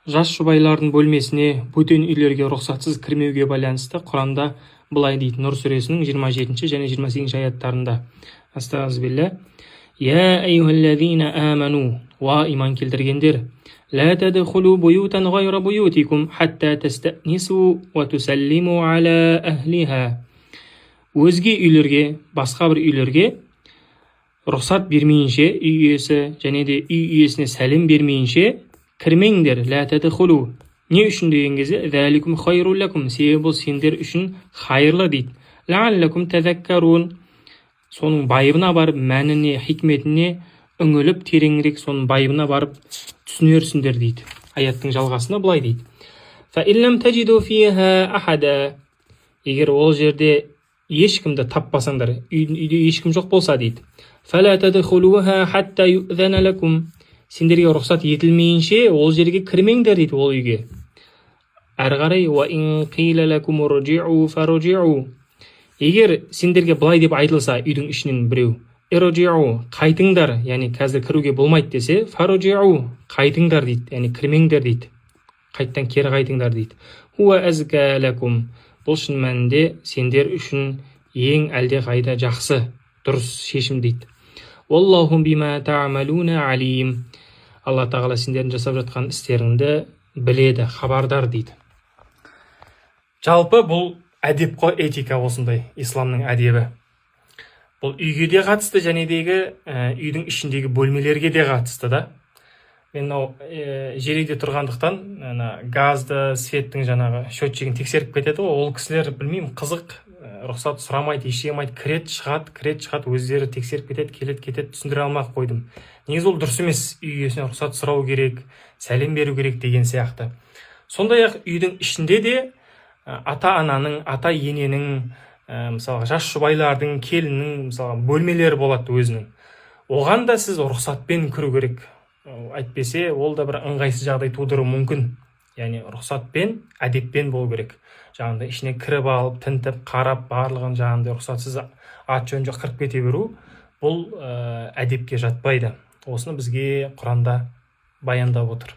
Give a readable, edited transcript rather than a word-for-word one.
Жас жұбайлардың бөлмесіне, бөтен үйлерге рұқсатсыз кірмеуге байланысты Құранда былай дейді, Нұр сүресінің 27 және 28 аяттарында. Астағфирулла. Я айюхаллазина аману, ва иман келтіргендер, ла тадхулу буютан гайра буютикум хатта тастанису ва тусаллиму аля ахлиха. Өзге үйлерге, басқа бір үйлерге рұқсат бермейінше, үй иесі және де үй иесіне сәлем бермейінше кірмеңдер. Ла тадхулу. Не үшін деген кезде, заликум хайрул лакум, себебі бұл сендер үшін хайырлы дейді. Лааллакум тазаккарун. Соның байыбына барып, мәніне, хикметіне үңіліп, тереңірек соның байыбына барып түсінерсіңдер дейді. Аяттың жалғасына былай дейді. Фаиллам таджиду фиха ахада. Егер ол жерде ешкімді таппасаңдар, үйде ешкім жоқ болса дейді. Фала тадхулуха хатта юзана лакум. Сендерге рұқсат етілмейінше ол жерге кірмеңдер дейді, ол үйге. Әрі қарай ва ин қила лакум урджиу фарджиу. Егер сендерге былай деп айтылса, үйдің ішінен біреу, ирджиу, қайтыңдар, яғни қазір кіруге болмайды десе, фарджиу, қайтыңдар дейді, яғни кірмеңдер дейді. Қайттан кері қайтыңдар дейді. Хуа азка лакум. Бұл шын мәнінде сендер үшін ең әлде қайда жақсы, дұрыс шешім дейді. Wallahu бима та'малуна алим. Алла тағала сендердің жасап жатқан істеріңді біледі, хабардар дейді. Жалпы бұл әдеп қой, этика осындай, исламның әдебі. Бұл үйге де қатысты, және үйдің ішіндегі бөлмелерге де қатысты да. Мен желіде тұрғандықтан газды, светтің жаңағы счетчигін тексеріп кетеді, ол кісілер білмеймін, қызық, рұқсат сұрамайды, ешемайды, кірет шығады, өздері тексеріп кетеді, кетеді, түсіндіре алмай қойдым. Негізі ол дұрыс емес, үй иесіне рұқсат сұрау керек, сәлем беру керек деген сияқты. Сондай-ақ үйдің ішінде де ата-ананың, ата-ененің, мысалға жас жұбайлардың, келіннің мысалға бөлмелері болады өзінің. Оған да сіз рұқсатпен кіру керек. Әйтпесе, ол да бір ыңғайсыз жағдай тудыруы мүмкін. Яғни рұқсатпен, әдеппен болу керек. Жаңағыдай ішіне кіріп алып, тінтіп, қарап, барлығын жаңағыдай рұқсатсыз ат жөн жоқ кіріп кете беру, бұл әдепке жатпайды. Осыны бізге Құранда баяндап отыр.